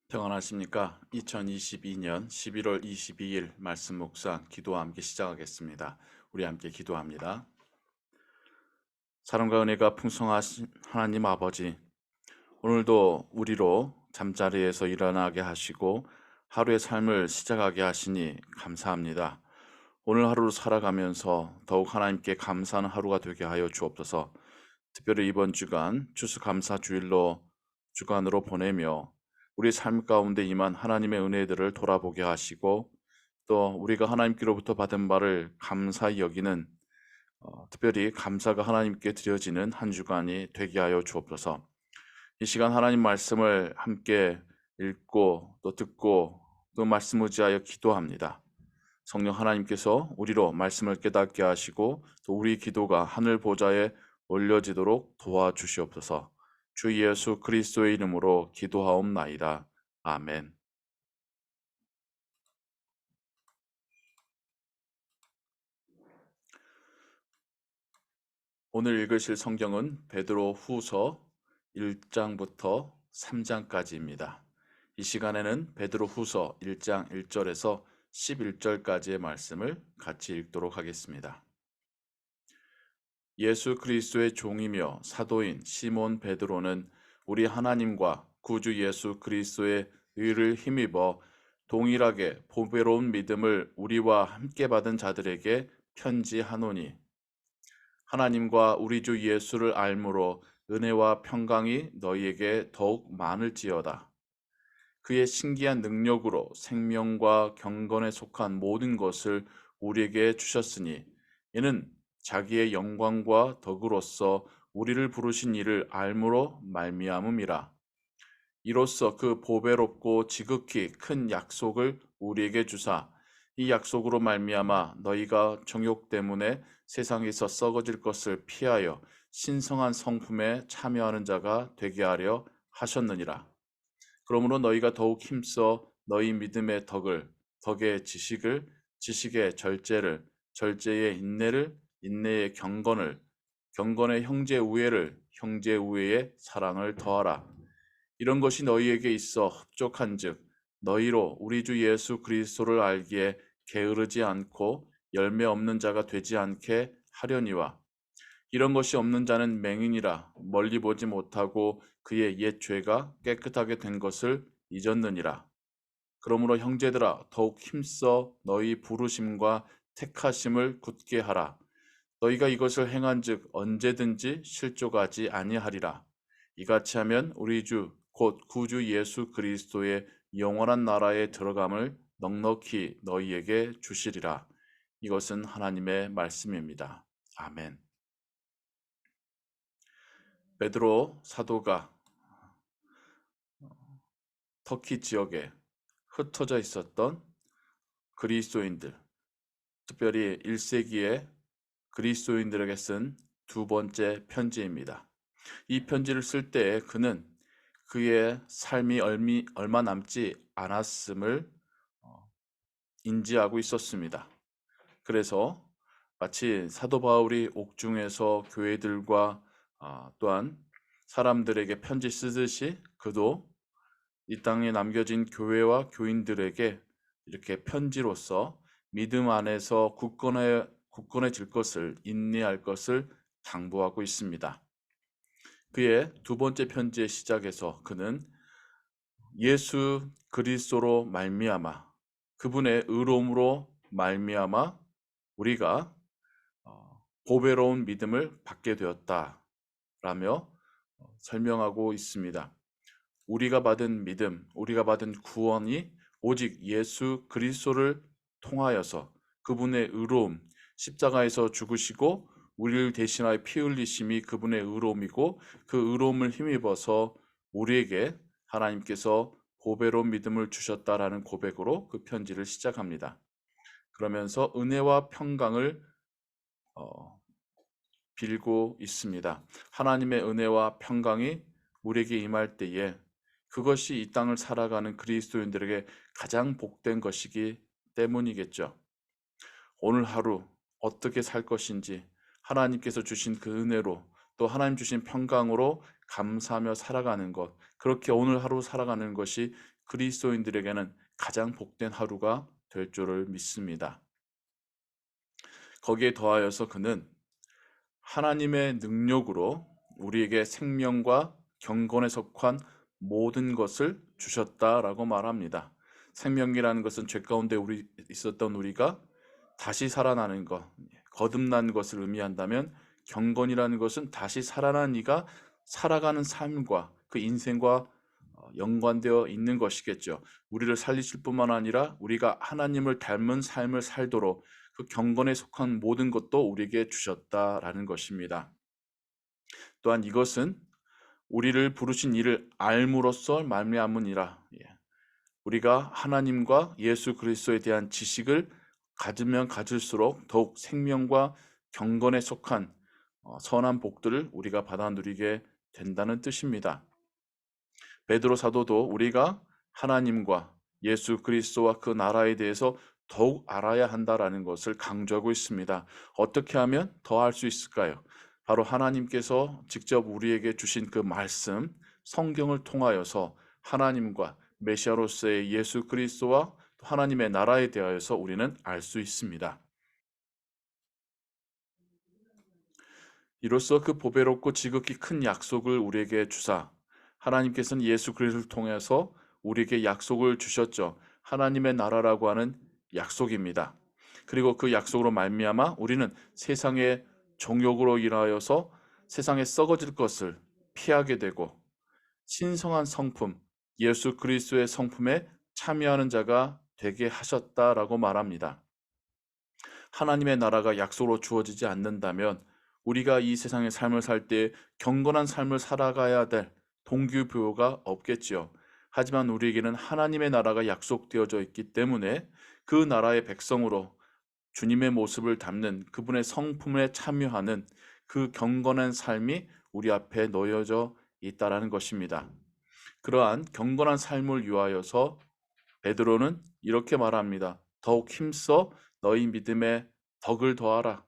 평안하십니까? 2022년 11월 22일 말씀 묵상 기도와 함께 시작하겠습니다. 우리 함께 기도합니다. 사랑과 은혜가 풍성하신 하나님 아버지, 오늘도 우리로 잠자리에서 일어나게 하시고 하루의 삶을 시작하게 하시니 감사합니다. 오늘 하루를 살아가면서 더욱 하나님께 감사하는 하루가 되게 하여 주옵소서. 특별히 이번 주간 추수감사주일로 주간으로 보내며 우리 삶 가운데 임한 하나님의 은혜들을 돌아보게 하시고 또 우리가 하나님께로부터 받은 바를 감사히 여기는 특별히 감사가 하나님께 드려지는 한 주간이 되게 하여 주옵소서. 이 시간 하나님 말씀을 함께 읽고 또 듣고 또 말씀 의지하여 기도합니다. 성령 하나님께서 우리로 말씀을 깨닫게 하시고 또 우리 기도가 하늘 보좌에 올려지도록 도와주시옵소서. 주 예수 그리스도의 이름으로 기도하옵나이다. 아멘. 오늘 읽으실 성경은 베드로 후서 1장부터 3장까지입니다. 이 시간에는 베드로 후서 1장 1절에서 11절까지의 말씀을 같이 읽도록 하겠습니다. 예수 그리스도의 종이며 사도인 시몬 베드로는 우리 하나님과 구주 예수 그리스도의 의를 힘입어 동일하게 보배로운 믿음을 우리와 함께 받은 자들에게 편지하노니 하나님과 우리 주 예수를 알므로 은혜와 평강이 너희에게 더욱 많을지어다. 그의 신기한 능력으로 생명과 경건에 속한 모든 것을 우리에게 주셨으니 이는 자기의 영광과 덕으로서 우리를 부르신 이를 알므로 말미암음이라. 이로써 그 보배롭고 지극히 큰 약속을 우리에게 주사 이 약속으로 말미암아 너희가 정욕 때문에 세상에서 썩어질 것을 피하여 신성한 성품에 참여하는 자가 되게 하려 하셨느니라. 그러므로 너희가 더욱 힘써 너희 믿음의 덕을, 덕의 지식을, 지식의 절제를, 절제의 인내를, 인내의 경건을, 경건의 형제 우애를, 형제 우애의 사랑을 더하라. 이런 것이 너희에게 있어 흡족한즉 너희로 우리 주 예수 그리스도를 알기에 게으르지 않고 열매 없는 자가 되지 않게 하려니와 이런 것이 없는 자는 맹인이라 멀리 보지 못하고 그의 옛 죄가 깨끗하게 된 것을 잊었느니라. 그러므로 형제들아 더욱 힘써 너희 부르심과 택하심을 굳게 하라. 너희가 이것을 행한즉 언제든지 실족하지 아니하리라. 이같이 하면 우리 주 곧 구주 예수 그리스도의 영원한 나라에 들어감을 넉넉히 너희에게 주시리라. 이것은 하나님의 말씀입니다. 아멘. 베드로 사도가 터키 지역에 흩어져 있었던 그리스도인들, 특별히 1세기에 그리스도인들에게 쓴 두 번째 편지입니다. 이 편지를 쓸 때 그는 그의 삶이 얼마 남지 않았음을 인지하고 있었습니다. 그래서 마치 사도 바울이 옥중에서 교회들과 또한 사람들에게 편지 쓰듯이 그도 이 땅에 남겨진 교회와 교인들에게 이렇게 편지로서 믿음 안에서 굳건해질 것을 인내할 것을 당부하고 있습니다. 그의 두 번째 편지의 시작에서 그는 예수 그리스도로 말미암아 그분의 의로움으로 말미암아 우리가 보배로운 믿음을 받게 되었다라며 설명하고 있습니다. 우리가 받은 믿음, 우리가 받은 구원이 오직 예수 그리스도를 통하여서 그분의 의로움, 십자가에서 죽으시고 우리를 대신하여 피 흘리심이 그분의 의로움이고 그 의로움을 힘입어서 우리에게 하나님께서 보배로운 믿음을 주셨다라는 고백으로 그 편지를 시작합니다. 그러면서 은혜와 평강을 빌고 있습니다. 하나님의 은혜와 평강이 우리에게 임할 때에 그것이 이 땅을 살아가는 그리스도인들에게 가장 복된 것이기 때문이겠죠. 오늘 하루 어떻게 살 것인지 하나님께서 주신 그 은혜로 또 하나님 주신 평강으로 감사하며 살아가는 것, 그렇게 오늘 하루 살아가는 것이 그리스도인들에게는 가장 복된 하루가 될 줄을 믿습니다. 거기에 더하여서 그는 하나님의 능력으로 우리에게 생명과 경건에 속한 모든 것을 주셨다라고 말합니다. 생명이라는 것은 죄 가운데 있었던 우리가 다시 살아나는 것, 거듭난 것을 의미한다면, 경건이라는 것은 다시 살아난 이가 살아가는 삶과 그 인생과 연관되어 있는 것이겠죠. 우리를 살리실 뿐만 아니라 우리가 하나님을 닮은 삶을 살도록 그 경건에 속한 모든 것도 우리에게 주셨다라는 것입니다. 또한 이것은 우리를 부르신 이를 알므로써 말미암으니라. 우리가 하나님과 예수 그리스도에 대한 지식을 가지면 가질수록 더욱 생명과 경건에 속한 선한 복들을 우리가 받아 누리게 된다는 뜻입니다. 베드로 사도도 우리가 하나님과 예수 그리스도와 그 나라에 대해서 더욱 알아야 한다라는 것을 강조하고 있습니다. 어떻게 하면 더 알 수 있을까요? 바로 하나님께서 직접 우리에게 주신 그 말씀, 성경을 통하여서 하나님과 메시아로서의 예수 그리스도와 하나님의 나라에 대하여서 우리는 알 수 있습니다. 이로써 그 보배롭고 지극히 큰 약속을 우리에게 주사, 하나님께서는 예수 그리스도를 통해서 우리에게 약속을 주셨죠. 하나님의 나라라고 하는 약속입니다. 그리고 그 약속으로 말미암아 우리는 세상의 정욕으로 인하여서 세상에 썩어질 것을 피하게 되고 신성한 성품, 예수 그리스도의 성품에 참여하는 자가 되게 하셨다라고 말합니다. 하나님의 나라가 약속으로 주어지지 않는다면 우리가 이 세상의 삶을 살 때 경건한 삶을 살아가야 될 동기부여가 없겠지요. 하지만 우리에게는 하나님의 나라가 약속되어져 있기 때문에 그 나라의 백성으로 주님의 모습을 담는 그분의 성품에 참여하는 그 경건한 삶이 우리 앞에 놓여져 있다라는 것입니다. 그러한 경건한 삶을 위하여서 베드로는 이렇게 말합니다. 더욱 힘써 너희 믿음에 덕을 더하라.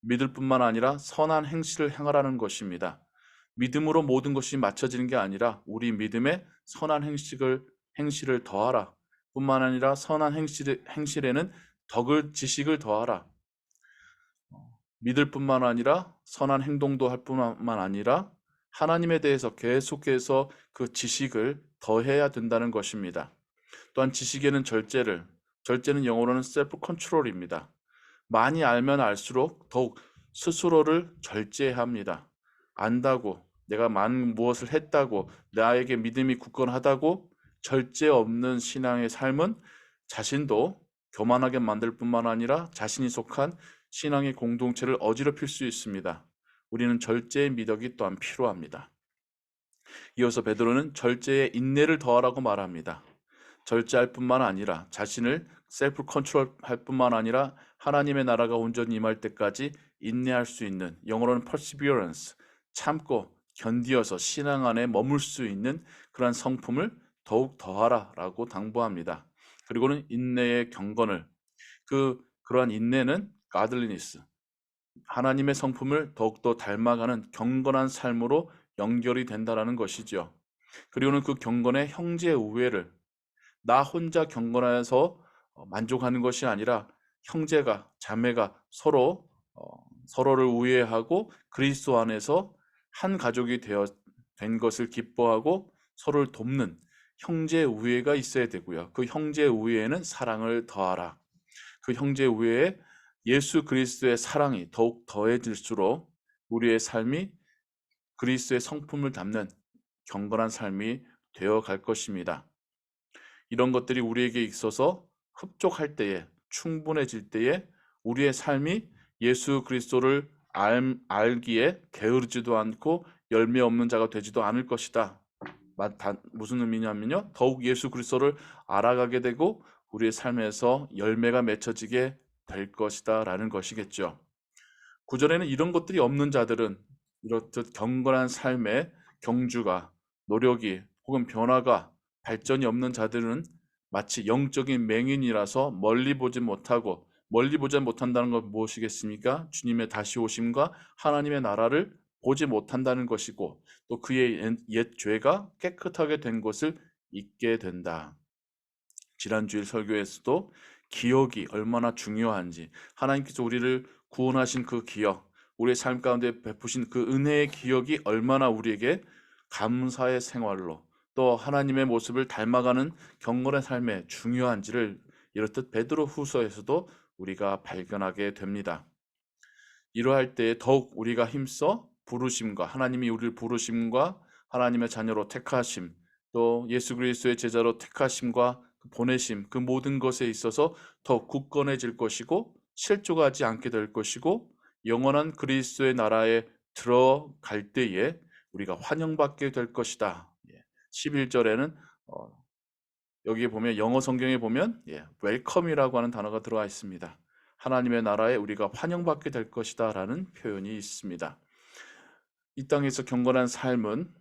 믿을 뿐만 아니라 선한 행실을 행하라는 것입니다. 믿음으로 모든 것이 맞춰지는 게 아니라 우리 믿음에 선한 행실을 더하라. 뿐만 아니라 선한 행실에는 지식을 더하라. 믿을 뿐만 아니라 선한 행동도 할 뿐만 아니라 하나님에 대해서 계속해서 그 지식을 더해야 된다는 것입니다. 또한 지식에는 절제는 영어로는 셀프 컨트롤입니다. 많이 알면 알수록 더욱 스스로를 절제해야 합니다. 안다고, 내가 많은 무엇을 했다고, 나에게 믿음이 굳건하다고 절제 없는 신앙의 삶은 자신도 교만하게 만들 뿐만 아니라 자신이 속한 신앙의 공동체를 어지럽힐 수 있습니다. 우리는 절제의 미덕이 또한 필요합니다. 이어서 베드로는 절제의 인내를 더하라고 말합니다. 절제할 뿐만 아니라 자신을 셀프 컨트롤할 뿐만 아니라 하나님의 나라가 온전히 임할 때까지 인내할 수 있는, 영어로는 perseverance, 참고 견디어서 신앙 안에 머물 수 있는 그러한 성품을 더욱 더하라라고 당부합니다. 그리고는 인내의 경건을, 그러한 인내는 godliness, 하나님의 성품을 더욱더 닮아가는 경건한 삶으로 연결이 된다라는 것이죠. 그리고는 그 경건의 형제 우애를, 나 혼자 경건해서 만족하는 것이 아니라 형제가, 자매가 서로를 우애하고 그리스도 안에서 한 가족이 된 것을 기뻐하고 서로를 돕는 형제 우애가 있어야 되고요. 그 형제 우애에는 사랑을 더하라. 그 형제 우애에 예수 그리스도의 사랑이 더욱 더해질수록 우리의 삶이 그리스도의 성품을 담는 경건한 삶이 되어 갈 것입니다. 이런 것들이 우리에게 있어서 흡족할 때에, 충분해질 때에 우리의 삶이 예수 그리스도를 알기에 게으르지도 않고 열매 없는 자가 되지도 않을 것이다. 무슨 의미냐면요, 더욱 예수 그리스도를 알아가게 되고 우리의 삶에서 열매가 맺혀지게 될 것이다 라는 것이겠죠. 구절에는 이런 것들이 없는 자들은, 이렇듯 경건한 삶의 경주가, 노력이 혹은 변화가 발전이 없는 자들은 마치 영적인 맹인이라서 멀리 보지 못한다는 건 무엇이겠습니까? 주님의 다시 오심과 하나님의 나라를 보지 못한다는 것이고 또 그의 옛 죄가 깨끗하게 된 것을 잊게 된다. 지난주일 설교에서도 기억이 얼마나 중요한지, 하나님께서 우리를 구원하신 그 기억, 우리의 삶 가운데 베푸신 그 은혜의 기억이 얼마나 우리에게 감사의 생활로 또 하나님의 모습을 닮아가는 경건의 삶에 중요한지를 이렇듯 베드로 후서에서도 우리가 발견하게 됩니다. 이러할 때 더욱 우리가 힘써 부르심과 하나님이 우리를 부르심과 하나님의 자녀로 택하심, 또 예수 그리스도의 제자로 택하심과 그 보내심, 그 모든 것에 있어서 더 굳건해질 것이고 실족하지 않게 될 것이고 영원한 그리스도의 나라에 들어갈 때에 우리가 환영받게 될 것이다. 11절에는 여기에 보면 영어 성경에 보면 웰컴이라고 하는 단어가 들어가 있습니다. 하나님의 나라에 우리가 환영받게 될 것이다 라는 표현이 있습니다. 이 땅에서 경건한 삶은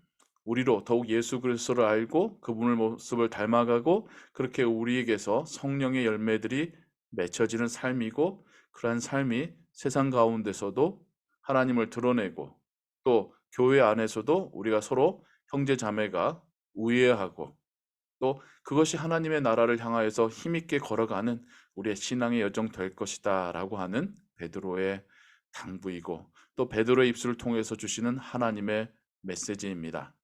우리로 더욱 예수 그리스도를 알고 그분의 모습을 닮아가고 그렇게 우리에게서 성령의 열매들이 맺혀지는 삶이고, 그러한 삶이 세상 가운데서도 하나님을 드러내고 또 교회 안에서도 우리가 서로 형제 자매가 우애하고 또 그것이 하나님의 나라를 향하여서 힘있게 걸어가는 우리의 신앙의 여정 될 것이다 라고 하는 베드로의 당부이고 또 베드로의 입술을 통해서 주시는 하나님의 메시지입니다.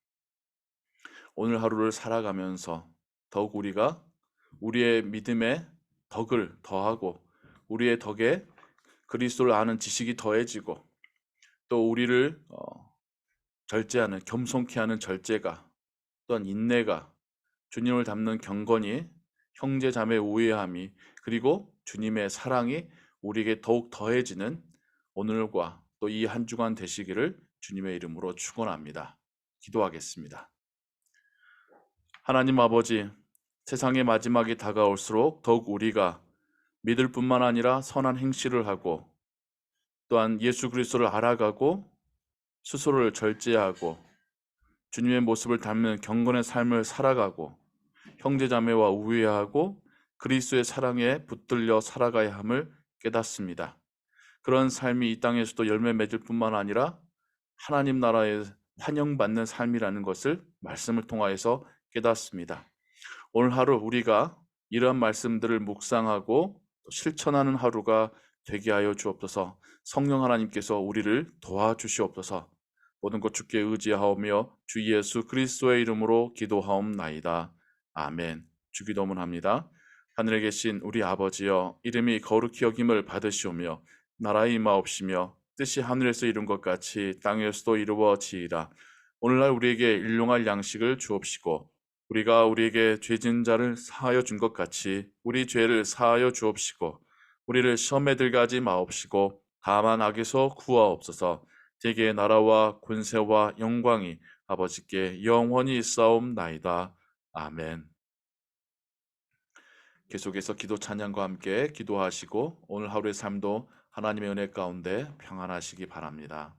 오늘 하루를 살아가면서 더욱 우리가 우리의 믿음의 덕을 더하고 우리의 덕에 그리스도를 아는 지식이 더해지고 또 우리를 절제하는, 겸손케 하는 절제가, 또한 인내가, 주님을 닮는 경건이, 형제 자매 우애함이, 그리고 주님의 사랑이 우리에게 더욱 더해지는 오늘과 또 이 한 주간 되시기를 주님의 이름으로 축원합니다. 기도하겠습니다. 하나님 아버지, 세상의 마지막이 다가올수록 더욱 우리가 믿을 뿐만 아니라 선한 행실을 하고 또한 예수 그리스도를 알아가고 스스로를 절제하고 주님의 모습을 닮는 경건의 삶을 살아가고 형제자매와 우애하고 그리스도의 사랑에 붙들려 살아가야 함을 깨닫습니다. 그런 삶이 이 땅에서도 열매 맺을 뿐만 아니라 하나님 나라에 환영받는 삶이라는 것을 말씀을 통하여서 깨닫습니다. 오늘 하루 우리가 이러한 말씀들을 묵상하고 실천하는 하루가 되게 하여 주옵소서. 성령 하나님께서 우리를 도와주시옵소서. 모든 것 주께 의지하오며 주 예수 그리스도의 이름으로 기도하옵나이다. 아멘. 주기도문 합니다. 하늘에 계신 우리 아버지여, 이름이 거룩히 여김을 받으시오며 나라의 임하옵시며 뜻이 하늘에서 이룬 것 같이 땅에서도 이루어지이다. 오늘날 우리에게 일용할 양식을 주옵시고 우리가 우리에게 죄진 자를 사하여 준 것 같이 우리 죄를 사하여 주옵시고 우리를 시험에 들게 하지 마옵시고 다만 악에서 구하옵소서. 대개의 나라와 권세와 영광이 아버지께 영원히 있사옵나이다. 아멘. 계속해서 기도 찬양과 함께 기도하시고 오늘 하루의 삶도 하나님의 은혜 가운데 평안하시기 바랍니다.